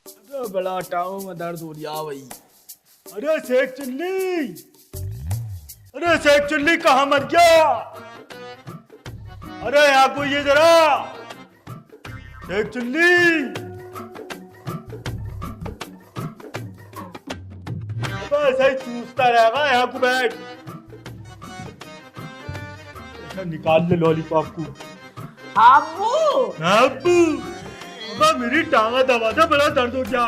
अरे बड़ा टाँगों में दर्द हो रहा भाई। अरे शेख चिल्ली, अरे शेख चिल्ली कहाँ मर गया? अरे यहाँ कोई ये जरा, शेख चिल्ली। ऐसा ही चूसता रहेगा, यहाँ को बैठ। अच्छा निकाल ले लॉलीपॉप को। अब्बू अब्बू, अबा मेरी टांगा दबा दे, बड़ा दर्द हो गया।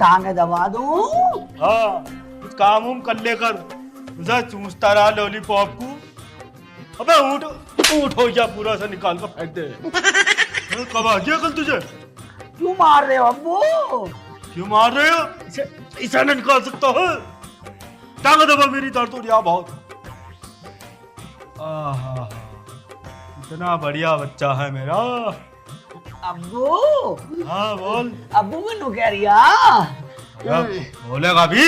टांगे दबा दूं? हाँ, कुछ काम उम कर लेकर उसे चूसता रहा लॉलीपॉप को। अबे ऊँट ऊँट हो गया पूरा, सा निकाल कर फेंक दे। कब आ गया कल तुझे? क्यों मार रहे हो अब्बू? क्यों मार रहे हो? इसे नहीं निकाल सकता है। टांगा दबा मेरी, दर्द हो रहा बहुत। आहा, इतना बढ़िया बच्चा है मेरा। अब्बू, हाँ बोल। अब्बू मैनू कह रिया, बोलेगा भी।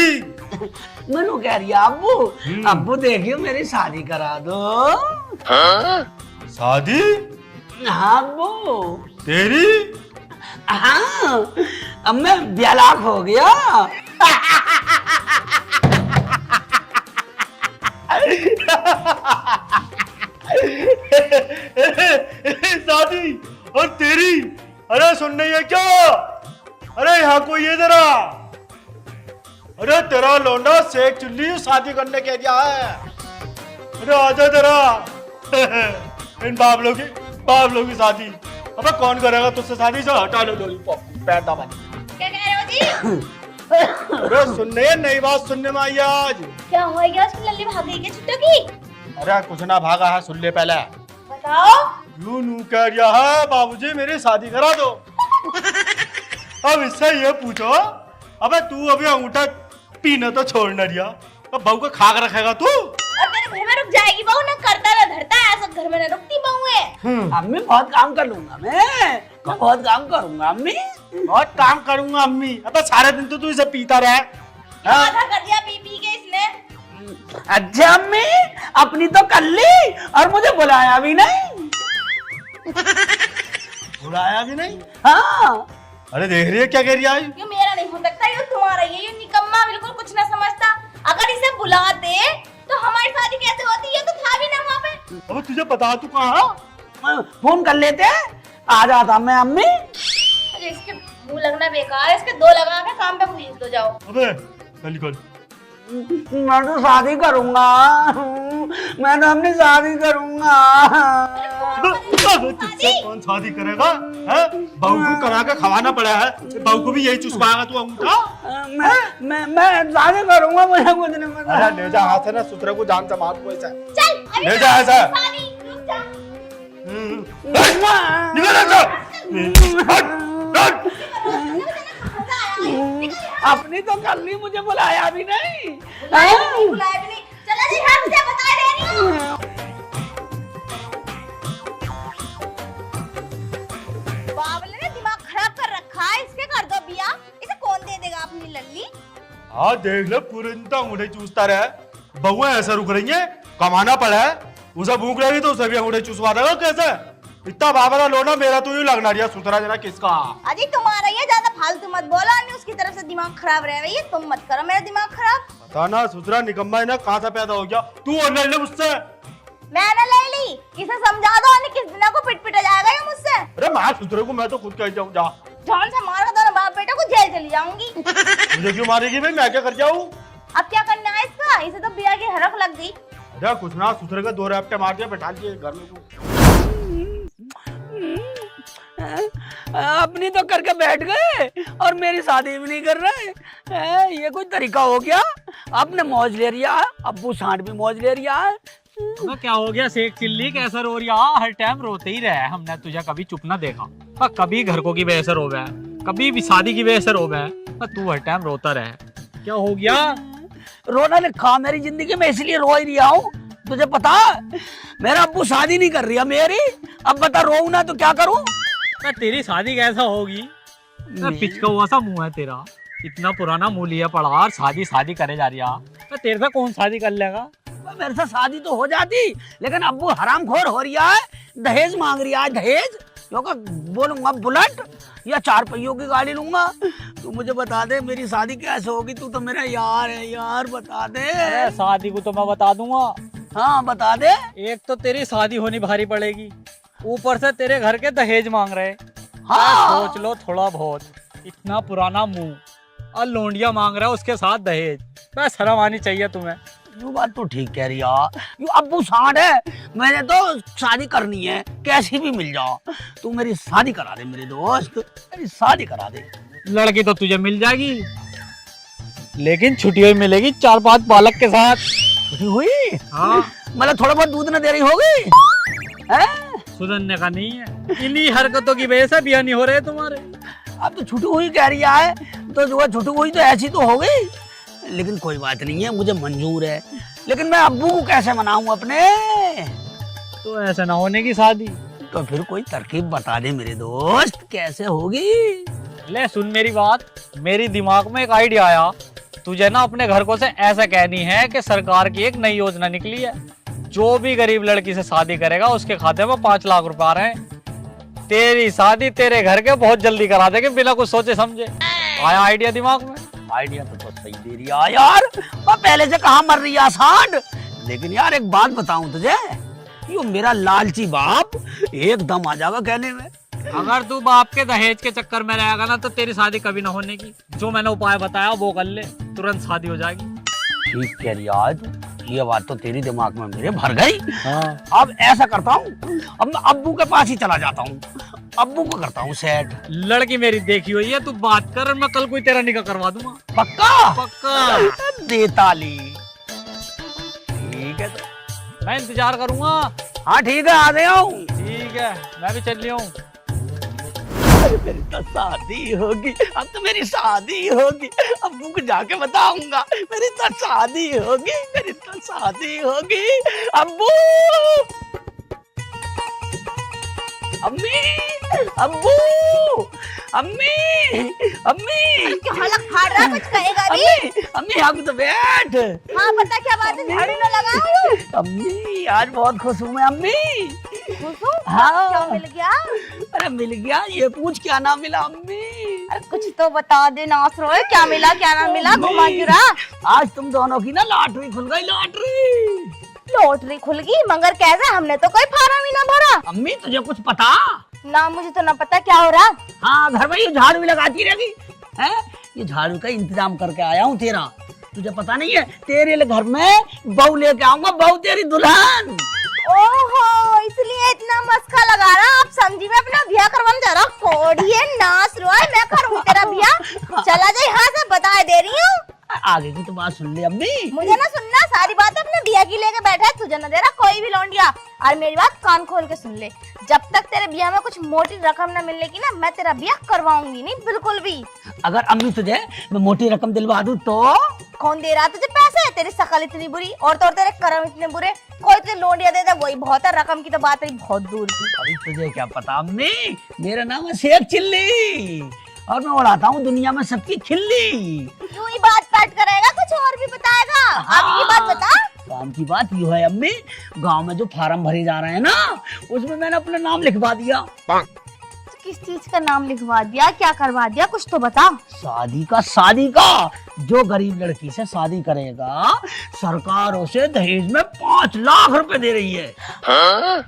मैनू कह रिया अब्बू, अब्बू देखियो मेरी शादी करा दो। शादी? हाँ अब्बू। तेरी? हाँ, अब मैं ब्यालाक हो गया। शादी और तेरी? अरे सुन नहीं है क्या? अरे यहाँ कोई ये जरा। अरे तेरा लौंडा शेख चुल्ली शादी करने कह दिया है। अरे आजा जरा। इन बाबलों की शादी। अबे कौन करेगा तुझसे शादी? से हटा लो लॉलीपॉप, पैर दबा। क्या कह रहे हो जी? अरे सुनने नई बात सुनने में आई है आज। क्या हुआ? क्या उसकी लल्ली भाग गई क्या छुट्टो की? अरे कुछ ना भागा है, सुन ले पहले। बताओ। यूं नू कह रहा है बाबूजी मेरी शादी करा दो। अब इससे ये पूछो, अबे तू अभी अंगूठा पीना तो छोड़ न रिया, अब बहू को खाक रखेगा तू? और तेरे घर में रुक जाएगी बहू, ना करता ना धरता, ऐसा घर में ना रुकती बहू है। अम्मी बहुत काम कर लूंगा मैं बहुत काम करूंगा अम्मी। बहुत काम करूंगा अम्मी। अबे सारे दिन तो तू इसे पीता रहा। आधा कर दिया पी पी के इसने। अच्छा अम्मी, अपनी तो कर ली और मुझे बुलाया भी नहीं। बुलाया भी नहीं? हाँ। अरे देख रही है क्या कह रही है? ये मेरा नहीं हो सकता, ये तुम्हारा ही है। ये निकम्मा बिल्कुल कुछ ना समझता। अगर इसे बुलाते तो हमारी शादी कैसे होती? ये तो था भी ना वहाँ पे। अब तुझे पता तू कहाँ? फोन कर लेते, आ जाता मैं अम्मी। अरे इसके मुंह लगना बेकार है, इसके दो लगा के काम पे भेज दो जाओ। अबे निकल। मैं तो शादी करूंगा, मैं तो अपनी शादी करूंगा। तुझसे कौन शादी करेगा? है बहू को करा के खवाना पड़ा है, बहू को भी यही चुसवाएगा तू अंगूठा? मैं शादी करूंगा, मुझे कुछ नहीं पता। अरे ले जा हाथ से ना, सुतरे को जान से मार को ऐसा। चल अभी ले जा ऐसा। शादी रुक जा। निकल ऐसा। अपनी तो कर ली, मुझे बुलाया भी नहीं। बुलाया भी नहीं। चला जी, हम से बता दे रही हूँ। बाबले ने दिमाग खराब कर रखा है, इसके कर दो बिया। इसे कौन दे देगा अपनी लल्ली? हाँ देख ले, पूरे दिन तो अंगूठे चूसता रहे। बहुएं ऐसा रुक रही है, कमाना पड़ा है। उसे भूख लगी तो उसे भी अंगूठे चूसवा देगा कैसे? इतना बाबरा लोना मेरा तो यूं लगना रिया, सुतरा जना किसका? अजी तुम्हारा ये ज्यादा फालतू मत बोलो, नहीं उसकी तरफ से दिमाग खराब रह रही है। तुम मत करो मेरा दिमाग खराब। पता ना सुतरा निकम्मा है ना, कहाँ से पैदा हो गया? तू और ले मुझसे। मैं ना ले ली, इसे समझा दो, नहीं किस दिन को पिट पिटा जाएगा ये मुझसे। अरे मार सुतरे को, मैं तो खुद कह जाऊँ। जा जान से मारा दोनों बाप बेटा को, जेल चली जाऊंगी। मुझे क्यों मारेगी भाई? मैं क्या कर जाऊँ? अब क्या करना है इसका? इसे तो बिया की हरख लग गई। अरे कुछ ना, सुतरे का 2 रैपटे मार दिया, बैठा दिए घर में। अपनी तो करके बैठ गए और मेरी शादी भी नहीं कर रहे। ये कोई तरीका हो गया? आपने मौज ले रिया, अब्बू सांड भी मौज ले रिया है। तो क्या हो गया शेख चिल्ली, कैसा रो रहा? हर टाइम रोते ही रहे, हमने तुझे कभी चुप ना देखा। पर कभी घर को की वजह से रोवे, कभी भी शादी की वजह से रोवे, पर तू हर टाइम रोता रहे। क्या हो गया? रोना लिखा मेरी जिंदगी में, इसलिए रो ही रिया हूँ। तुझे पता मेरा अब्बू शादी नहीं कर रही है मेरी। अब बता, रो ना तो क्या करूँ? तेरी शादी कैसा होगी? पिचका हुआ सा मुंह है तेरा, इतना पुराना मुंह लिया पड़ा और शादी करे जा रही है। तेरे से कौन शादी कर लेगा? मेरे से शादी तो हो जाती, लेकिन अब्बू हरामखोर हो रही है, दहेज मांग रही है। दहेज क्योंकि बोलूंगा बुलेट, या 4 पहियों की गाड़ी लूंगा। तू मुझे बता दे मेरी शादी कैसे होगी, तू तो मेरा यार है यार, बता दे। अरे शादी को तो मैं बता दूंगा। हाँ बता दे। एक तो तेरी शादी होनी भारी पड़ेगी, ऊपर से तेरे घर के दहेज मांग रहे। हाँ सोच लो थोड़ा बहुत, इतना पुराना मुंह और लोंडिया मांग रहा है उसके साथ दहेज। बस शर्म आनी चाहिए तुम्हें। यू बात तो ठीक कह रही यार, यू अब्बू सांड है। मैंने तो शादी करनी है, कैसी भी मिल जाओ। तू मेरी शादी करा दे मेरे दोस्त, मेरी शादी करा दे। लड़की तो तुझे मिल जाएगी, लेकिन छुट्टियों में मिलेगी 4-5 बालक के साथ। छुट्टी हुई? हाँ मतलब थोड़ा बहुत दूध न दे रही होगी हैं? सुधरने का नहीं है, इन्हीं हरकतों की वजह से बिया नहीं हो रहे तुम्हारे। अब तो छुट्टी हुई कह रही है, तो जो है छुट्टी हुई तो ऐसी तो हो गई, लेकिन कोई बात नहीं है, मुझे मंजूर है। लेकिन मैं अब्बू को कैसे मनाऊं अपने? तो ऐसा ना होने की शादी। तो फिर कोई तरकीब बता दे मेरे दोस्त, कैसे होगी? ले सुन मेरी बात, मेरी दिमाग में एक आइडिया आया। तुझे ना अपने घर को से ऐसा कहनी है कि सरकार की एक नई योजना निकली है, जो भी गरीब लड़की से शादी करेगा उसके खाते में 5 लाख रुपए आ रहे हैं। तेरी शादी तेरे घर के बहुत जल्दी करा देंगे बिना कुछ सोचे समझे। आया आइडिया दिमाग में? आइडिया तो सही दे रही है यार, मैं पहले से कहाँ मर रही है सांड। लेकिन यार एक बात बताऊं तुझे, यो मेरा लालची बाप एकदम आ जाएगा कहने में। अगर तू बाप के दहेज के चक्कर में रहेगा ना तो तेरी शादी कभी ना होने की। जो मैंने उपाय बताया वो कर ले, तुरंत शादी हो जाएगी। ठीक कह रही आज, ये बात तो तेरी दिमाग में मेरे भर गई। हाँ। अब ऐसा करता हूँ, अब मैं अब्बू के पास ही चला जाता हूँ, अब्बू को करता हूँ सेट। लड़की मेरी देखी हुई है, तू बात कर, मैं कल कोई तेरा निकाह करवा दूंगा। पक्का? पक्का। दे ताली। ठीक है तो मैं इंतजार करूंगा। हाँ ठीक है, आ गया हूँ। ठीक है, मैं भी चल रही हूँ। मेरी तो शादी होगी, अब तो मेरी शादी होगी। अब्बू को जाके बताऊंगा मेरी तो शादी होगी, मेरी तो शादी होगी। अब्बू, अम्मी, अब्बू, अम्मी, अम्मी। क्यों हलक फाड़ रहा है? कुछ कहेगा भी? अम्मी, अम्मी हम तो बैठ। हाँ बता क्या बात है, झाड़ू न लगाऊं? अम्मी आज बहुत खुश हूँ मैं अम्मी। खुश हूँ? हाँ। क्या मिल गया? अरे मिल गया, ये पूछ क्या ना मिला अम्मी? अरे कुछ तो बता दे नासरोए, क्या मिला क्या ना मिला, घुमा क्यों रहा? आज तुम दोनों की ना लॉटरी खुल गई, लॉटरी। लॉटरी खुल गई? मगर कैसे? हमने तो कोई फार्म ही ना भरा। अम्मी तुझे कुछ पता? ना मुझे तो ना पता क्या हो रहा। हाँ घर में ये झाड़ू भी लगाती रहेगी है, ये झाड़ू का इंतजाम करके आया हूँ तेरा, तुझे पता नहीं है? तेरे लिए घर में बहू लेके आऊंगा, बहू तेरी दुल्हन। ओहो, इसलिए इतना मस्का लगा रहा। आप समझी मैं अपना ब्याह करवाने जा रहा हूँ। कोड़िए नासरोए, मैं करूँ तेरा ब्याह? चला जा यहाँ से, बता दे रही हूँ। आगे की तो बात सुन ले अम्मी। मुझे ना सुनना, सारी बात अपने बिया की लेके बैठा है, तुझे ना दे रहा कोई भी लौंडिया। और मेरी बात कान खोल के सुन ले, जब तक तेरे बिया में कुछ मोटी रकम ना मिलने की ना, मैं तेरा बिया करवाऊंगी नहीं बिल्कुल भी। अगर अम्मी तुझे मैं मोटी रकम दिलवा दूं तो? कौन दे रहा तुझे पैसे? तेरी शकल इतनी बुरी और तो और तेरे कर्म इतने बुरे, कोई तुझे लौंडिया दे दे वही बहुत है, रकम की तो बात है बहुत दूर की। अभी तुझे क्या पता अम्मी, मेरा नाम है शेख चिल्ली और मैं उड़ाता हूँ दुनिया में सबकी खिल्ली। तू ही बात काट करेगा, कुछ और भी बताएगा? आगे की बात बता। काम की बात यू है अम्मी, गांव में जो फार्म भरे जा रहे हैं ना, उसमें मैंने अपना नाम लिखवा दिया। किस चीज का नाम लिखवा दिया, क्या करवा दिया, कुछ तो बता। शादी का, शादी का। जो गरीब लड़की से शादी करेगा सरकार उसे दहेज में 5 लाख रुपए दे रही है। हैं?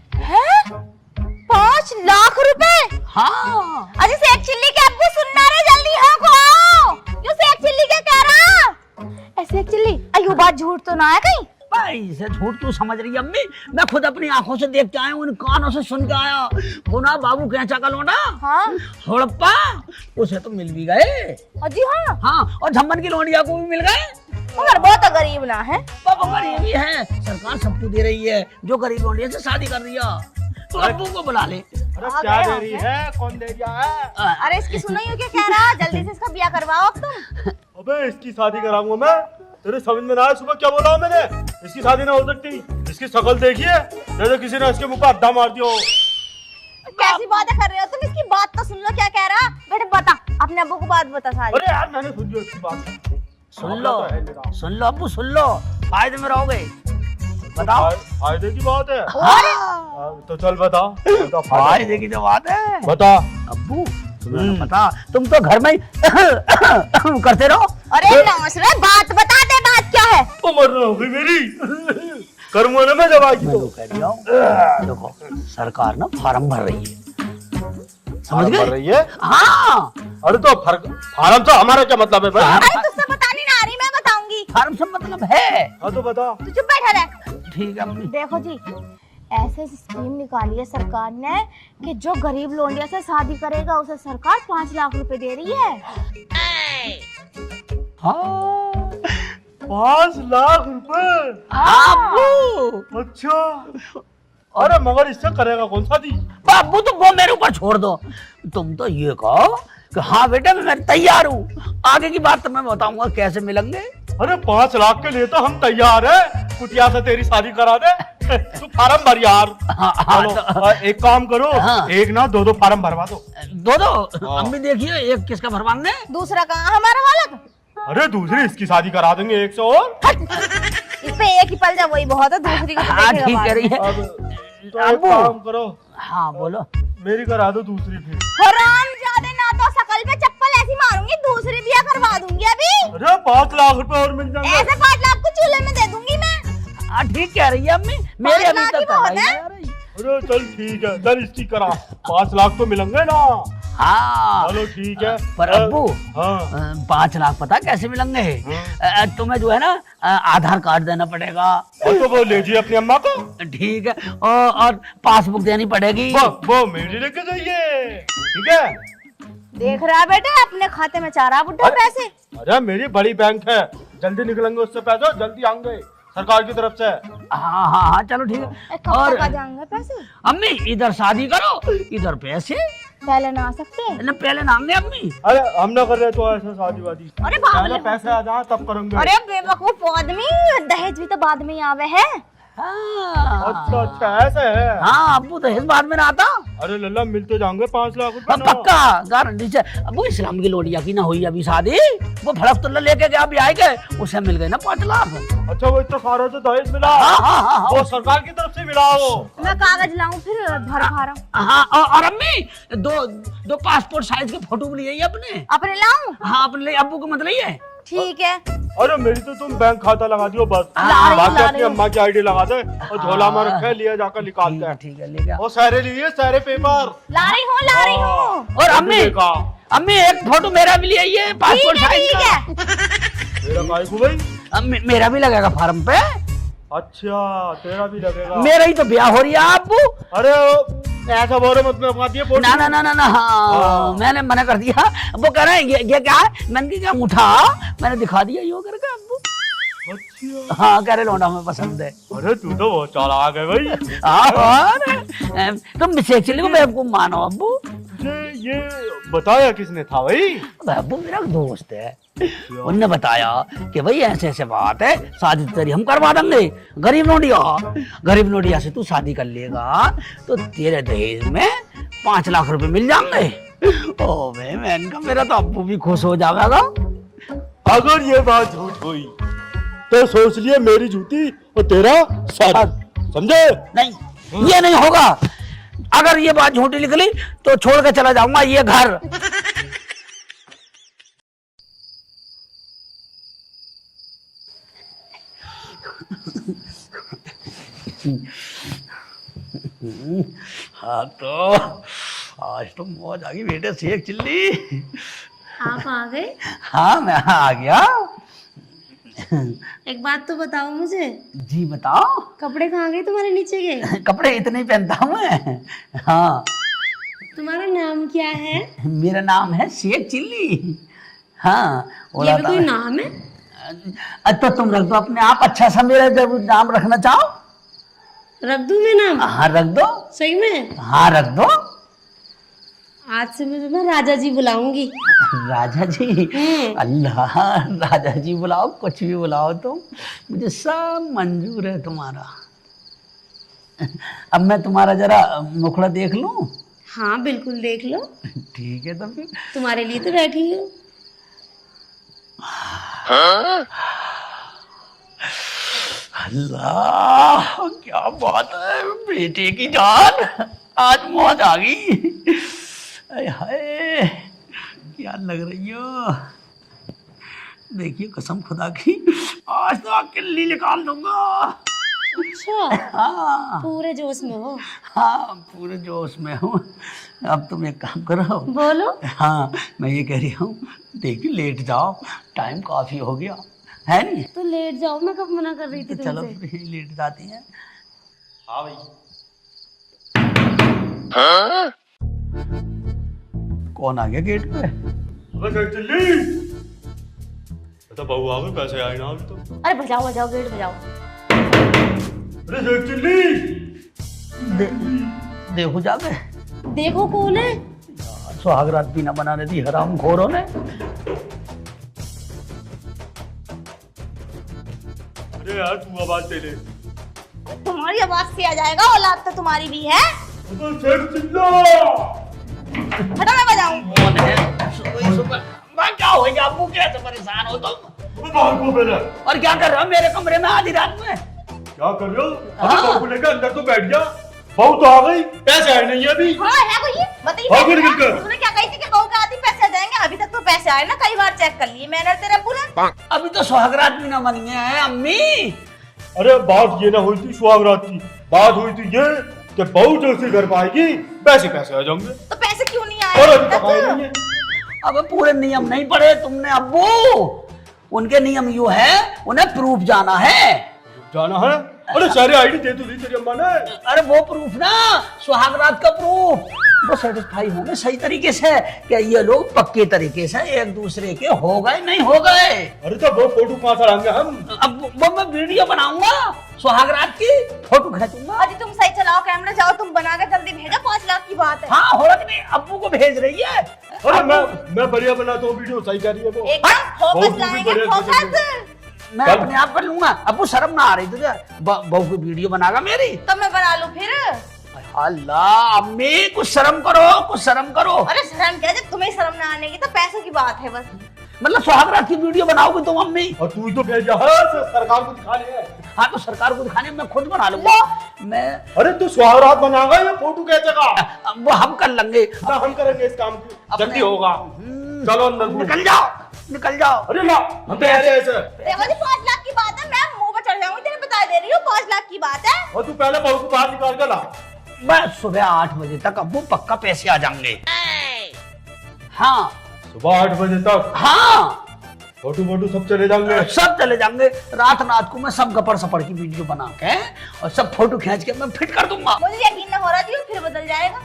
5 लाख रुपए? हाँ। अरे शेख चिल्ली के अब्बू सुनना रे, जल्दी हाँ को आओ। यू शेख चिल्ली क्या कह रहा? शेख चिल्ली, अयो बात झूठ तो ना है कहीं? भाई इसे झूठ क्यों समझ रही है अम्मी? मैं खुद अपनी आंखों से देख के आया हूँ, उन कानों से सुन के आया। वो ना बाबू कैंचा का लोना, हाँ हड़प्पा, उसे तो मिल भी गए। जी हाँ। हाँ, और झम्मन की लोनिया को भी मिल गए। मगर बहुत गरीब ना है। पापा गरीब ही है, सरकार सबको दे रही है जो गरीब लोनिया से शादी कर रही है। तो अब्बू को बुला ले। अरे क्या दे रही है, कौन दे रहा है? अरे इसकी सुनो, ये क्या कह रहा? जल्दी से इसका ब्याह करवाओ अब तुम। अबे इसकी शादी कराऊंगा मैं, तेरे समझ में ना आया? सुबह क्या बोला मैंने? इसकी शादी ना हो सकती। इसकी शक्ल देखिए, जैसे किसी ने इसके मुंह पर अड्डा मार दिया हो। कैसी बातें कर रहे हो तुम? इसकी बात तो सुन लो, क्या कह रहा? बेटे बता, अपने अब्बू को बात बता सारी। अरे यार मैंने सुन लिया इसकी बात। सुन लो, सुन लो अब्बू, सुन लो, फायदे में रहोगे। बताओ। फायदे की बात है? हाँ। तो चल बता फायदे की तो बात है। बता। अब्बू तुम्हें ना पता, तुम तो घर में ही करते रहो। अरे नौसरे बात बता दे, बात क्या है? उम्र ना होगी मेरी, करूंगा ना मैं दवाई की मैं तो। तो कह रही हूँ, देखो सरकार ना फार्म भर रही है, समझ फार्म भर गए? रही है? हाँ, अरे तो फार्म से हमारा क्या मतलब है भाई? अरे तुझसे बतानी ना आ रही, मैं बताऊंगी। फार्म से मतलब है। हाँ तो बता। तू चुप बैठा रह। ठीक है अम्मी। देखो जी, ऐसे स्कीम निकाली है सरकार ने कि जो गरीब लोंडिया से शादी करेगा उसे सरकार 5 लाख रुपए दे रही है। हाँ 5 लाख रुपए? हाँ अब्बू। अच्छा, अरे मगर इससे करेगा कौन शादी? बाबू तुम वो मेरे ऊपर छोड़ दो, तुम तो ये कहो कि हाँ बेटा मैं तैयार हूँ, आगे की बात तो मैं बताऊंगा कैसे मिलेंगे। अरे 5 लाख के लिए तो हम तैयार है, कुटिया से तेरी शादी करा दे। तू फार्म भर यार। हाँ, हाँ, चलो, एक काम करो, हाँ। एक ना 2 फार्म भरवा दो। दो हाँ। अम्मी देखिए, एक किसका भरवाएंगे? दूसरा कहाँ हमारा वाला था? अरे दूसरी इसकी शादी करा देंगे 100 और। इस पे एक ही पल जा वही बहुत है, दूसरी को तो हाँ देखेगा ठीक बाद कह रही में। है। अब तो एक अब्बू। काम करो, हाँ बोलो। मेरी करा दो दूसरी फिर। हराम जादे, ना तो शकल पे चप्पल ऐसी मारूंगी, दूसरी भी करवा दूंगी अभी। अरे 5 लाख रुपए और मिल जाएंगे। ऐसे 5 लाख को चूल्हे में दे दूंगी मैं। हाँ ठीक कह रही है अम्मी, मेरे 5 अभी लाख तक ही करवाई बहुत नहीं है। आ रही। अरे चल ठीक है, चल इसकी करा, 5 लाख तो मिलेंगे ना। हाँ चलो ठीक है। पर अब्बू हाँ 5 लाख पता कैसे मिलेंगे? तुम्हें जो है ना आधार कार्ड देना पड़ेगा। और तो वो ले जी अपनी अम्मा को, ठीक है, और पासबुक देनी पड़ेगी। वो मेरी लेके जाइए, ठीक है? देख रहा बेटा, अपने खाते में 4 बुड्ढा पैसे। अरे मेरी बड़ी बैंक है, जल्दी निकलेंगे उससे पैसे, जल्दी आएंगे सरकार की तरफ से। हाँ हाँ हाँ चलो ठीक है। कब और तक आ जाएंगे पैसे? अम्मी इधर शादी करो, इधर पैसे पहले ना आ सकते। न, पहले नाम दे अम्मी। अरे हम ना कर रहे तो ऐसा शादी वादी, अरे पहले बाबले, पैसे आ जाए तब करेंगे। अरे बेवकूफ आदमी, दहेज भी तो बाद में ही आवे है। हाँ अच्छा अच्छा ऐसे है। हाँ अब्बू दहेज बाद में ना आता। अरे लल्ला मिलते जाएंगे 5 लाख रुपए ना। पक्का गारंटी से। अब्बू इस्लाम की लोडिया की ना हुई अभी शादी, वो भड़क तो लेके गया अभी आए गए, उसे मिल गए ना 5 लाख। अच्छा वो इतना सारा तो दहेज मिला? हाँ हाँ हाँ वो सरकार की तरफ से मिला वो। मैं कागज लाऊं फिर भर भरा हाँ और अम्मी दो पासपोर्ट साइज के फोटो भी लिए अपने। अपने लाऊं? हाँ अपने लिए, अब्बू को मत लिए। ठीक है। अरे मेरी तो तुम बैंक खाता लगा दियो बस, ला बाकी अपनी रही हूँ। अम्मा की आईडी लगा दे और झोला में रखे, लिया जाकर निकालते हैं। ठीक है ले गया। वो सारे लिए सारे पेपर। ला रही हूँ, ला रही हूँ। और अम्मी देखा अम्मी एक फोटो मेरा भी ले आइए, पासपोर्ट ठीक है, साइज ठीक का। है। मेरा काय को भाई? मेरा भी लगेगा फार्म पे। अच्छा तेरा भी लगेगा। मेरा ही तो ब्याह हो रही है अब्बू। अरे ऐसा बोलो मत, मैं दिए फोटो। ना ना ना ना ना हाँ मैंने मना कर दिया। वो कह रहे हैं ये क्या है, मैंने कहा उठा, मैंने दिखा दिया यो करके अब्बू। अच्छा हाँ कह रहे लौंडा में पसंद है। अरे तू तो बहुत चालाक है भाई। और तुम सेक्चुअली को बेवकूफ मानो अब्बू। तुझे ये बताया किसने था भाई? अब्बू मेरा दोस्त है, उनने बताया कि भाई ऐसे ऐसे बात है, शादी तेरी हम करवा देंगे। गरीब नोडिया से तू शादी कर लेगा तो तेरे दहेज में 5 लाख रुपए मिल जाएंगे। ओ भाई मैंने कहा मेरा तो अब्बू भी खुश हो जाएगा। अगर ये बात झूठ हुई तो सोच लिए मेरी जूती और तेरा साथ, समझे? नहीं ये नहीं होगा, अगर ये बात झूठी निकली तो छोड़ के चला जाऊंगा ये घर। हाँ तो आज तो मौज आ गई बेटे, सेक चिल्ली। आप आ गए? हाँ मैं आ गया। एक बात तो बताओ मुझे, जी बताओ। कपड़े कहाँ गए तुम्हारे नीचे के? कपड़े इतने ही पहनता हूँ मैं। हाँ तुम्हारा नाम क्या है? मेरा नाम है शेख चिल्ली। हाँ ये भी कोई नाम है? तो तुम रख दो अपने आप, अच्छा सा मेरा जब नाम रखना चाहो। रख दूं मैं नाम? हाँ रख दो। सही में? हाँ रख दो। आज से मैं तुम्हें राजा जी बुलाऊंगी। राजा जी? अल्लाह राजा जी बुलाओ, कुछ भी बुलाओ तुम, मुझे सब मंजूर है तुम्हारा। अब मैं तुम्हारा जरा मुखड़ा देख लूं? हाँ बिल्कुल देख लो। ठीक है तो फिर तुम्हारे लिए तो बैठी हूँ। अल्लाह क्या बात है, बेटे की जान, आज मौज आ गई। अरे हाय क्या लग रही हो। देखिए कसम खुदा की आज तो किल्ली निकाल दूंगा। अच्छा हाँ पूरे जोश में हो। हाँ पूरे जोश में हूँ। अब तुम एक काम करो। बोलो। हाँ मैं ये कह रही हूँ देखिए लेट जाओ, टाइम काफी हो गया है नहीं। तो लेट जाओ, मैं कब मना कर रही थी तो चलो तुमसे। फिर लेट जाती हैं। हाँ भाई। कौन आ गया गेट पे। अबे सेठ चिल्ली, तो बहू आ गई, पैसे आए ना अभी तो। अरे बजाओ बजाओ, गेट बजाओ। अरे सेठ चिल्ली, देखो जाके देखो कौन है। सुहागरात भी ना बनाने दी हराम खोरों ने। अरे यार तू आवाज दे ले। तुम्हारी आवाज से आ जाएगा, औलाद तो तुम्हारी भी है। अबे सेठ चिल्ला, हटो मैं बजाऊं। कौन है सुबह सुबह। मैं क्या हो गया अब्बू, कैसे परेशान हो तुम। अबे बाहर को पहले। और क्या कर रहे हो मेरे कमरे में आधी रात में। क्या कर रहे हो? अरे बहू को लेकर अंदर तो बैठ गया। बहू तो आ गई, पैसे आए नहीं अभी। हाँ है कोई, बताइए। हाँ, फिर निकल। तूने क्या कही थी कि बहू के आदि पैसे आ जाएंगे। अभी तक तो पैसे आए ना, कई बार चेक कर लिए मैंने और तेरे अब्बू ने। अभी तो सुहागरात भी ना बनी है अम्मी। अरे बात ये ना हुई थी सुहागरात की, बात हुई थी ये कि बहू जैसे घर पाएगी पैसे पैसे आ जाएंगे। तो पैसे क्यों नहीं आए और अभी अभी तक आए नहीं तक? है। अब पूरे नियम नहीं पढ़े तुमने अब्बू। उनके नियम यू है, उन्हें प्रूफ जाना है। जाना है? अरे सारे आईडी दे तो दी तेरी अम्मा ने। अरे वो प्रूफ ना, सुहागरात का प्रूफ। वो सेटिस्फाई होंगे सही तरीके से कि ये लोग पक्के तरीके से एक दूसरे के हो गए नहीं हो गए। अरे तो वो फोटो कहाँ से लाएंगे हम? अब वो मैं वीडियो बनाऊंगा सुहागरात की, फोटो खींचूंगा। अजी तुम सही चलाओ कैमरा, जाओ तुम बना के जल्दी भेजो, 5 लाख की बात है। हाँ हो रहा नहीं, अब्बू को भेज रही है। अरे मैं बढ़िया बनाता हूँ वीडियो, सही कह रही है वो। एकदम फोकस बहुत भी लाएंगे, बढ़िया फोकस। मैं अपने आप कर लूंगा। अब्बू शर्म ना आ रही तुझे, बहू की वीडियो बनागा मेरी। तो मैं बना लूं फिर। अल्लाह अम्मी कुछ शर्म करो, कुछ शर्म करो। अरे शर्म क्या, जब तुम्हें शर्म ना आने की तो पैसों की बात है बस। मतलब सुहागरात की वीडियो बनाओगे तुम अम्मी। और तू ही तो भेजा है सरकार को दिखाने है। हाँ तो सरकार को दिखाने मैं खुद बना लूंगा। मैं अरे तू सुहागरात बनाएगा या फोटो खींचेगा? वो हम कर लेंगे। ना हम करेंगे इस काम की, जल्दी होगा। चलो अंदर को। निकल जाओ निकल जाओ। अरे ना हम तो ऐसे ऐसे। देखो जी 5 लाख की बात है, मैं मुंह पर चढ़ जाऊंगी, तेरे बता दे रही हूँ 5 लाख की बात है। और तू पहले बहू को बाहर निकाल कर ला। बस सुबह 8 बजे तक अब्बू पक्का पैसे आ जाएंगे। हाँ सुबह 8 बजे तक हाँ फोटो वोटो सब चले जाएंगे। सब चले जाएंगे। रात को मैं सब गपर सपड़ की वीडियो बना के और सब फोटो खींच के मैं फिट कर दूंगा। मुझे यकीन न हो रहा थी, फिर बदल जाएगा।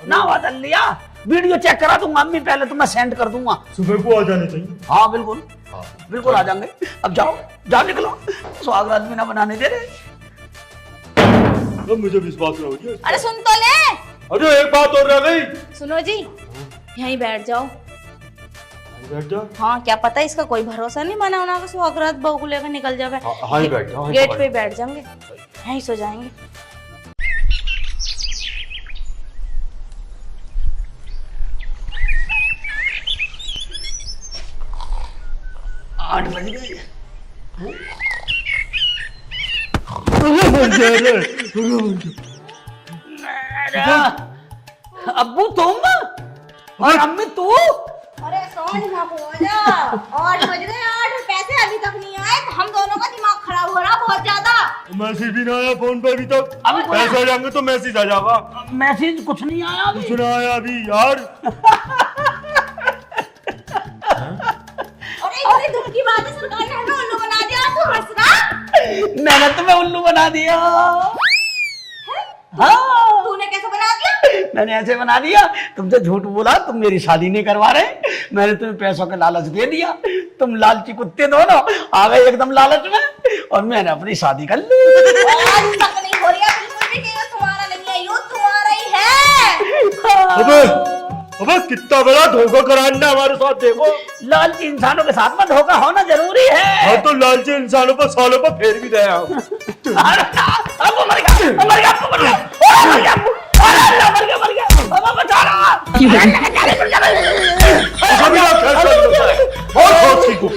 ना बदल लिया, वीडियो चेक करा दूंगा अम्मी, पहले तो मैं सेंड कर दूंगा। सुबह को आ जाने चाहिए। हाँ बिल्कुल हाँ। बिल्कुल आ जाएंगे। अब जाओ जाओ निकलो, सुहागरात भी ना बनाने दे रहे। तो मुझे विश्वास ना हो गया। अरे सुन तो ले। अरे एक बात और रह गई। सुनो जी, यहीं बैठ जाओ। बैठ जा। हाँ क्या पता, इसका कोई भरोसा नहीं, माना उना के सुहागरात बहू को लेकर निकल जावे। हाँ ही बैठ जाओ। गेट पे बैठ जाएंगे, यहीं सो जाएंगे। 8 बज गए। अब्बू तुम और अम्मी तू। अरे समझ ना हो जा, 8 बज गए, 8 पैसे अभी तक नहीं आए, तो हम दोनों का दिमाग खराब हो रहा बहुत ज्यादा। मैसेज भी ना आया फोन पे अभी तक। अभी पैसे आ जाएंगे तो मैसेज आ जाएगा। मैसेज कुछ नहीं आया अभी। कुछ ना आया अभी यार। अरे इतनी दुख की बात है, सरकार ने हमें उल्लू बना दिया, तू हंस रहा? मैंने तुम्हें उल्लू बना दिया। हाँ तूने कैसे बना दिया? मैंने ऐसे बना दिया, तुमसे झूठ बोला, तुम मेरी शादी नहीं करवा रहे, मैंने तुम्हें पैसों का लालच दे दिया, तुम लालची कुत्ते दोनों आ गए एकदम लालच में, और मैंने अपनी शादी कर ली। आज तक नहीं हो रही है बिल्कुल भी, कि ये तुम्हारा नहीं है, ये तुम्हारा ही है। अबे कितना बड़ा धोखा कराना हमारे साथ, देखो। लालची इंसानों के साथ में धोखा होना जरूरी है। हाँ तो लालची इंसानों पर सालों पर फेर भी दया। बहुत ठीक हो।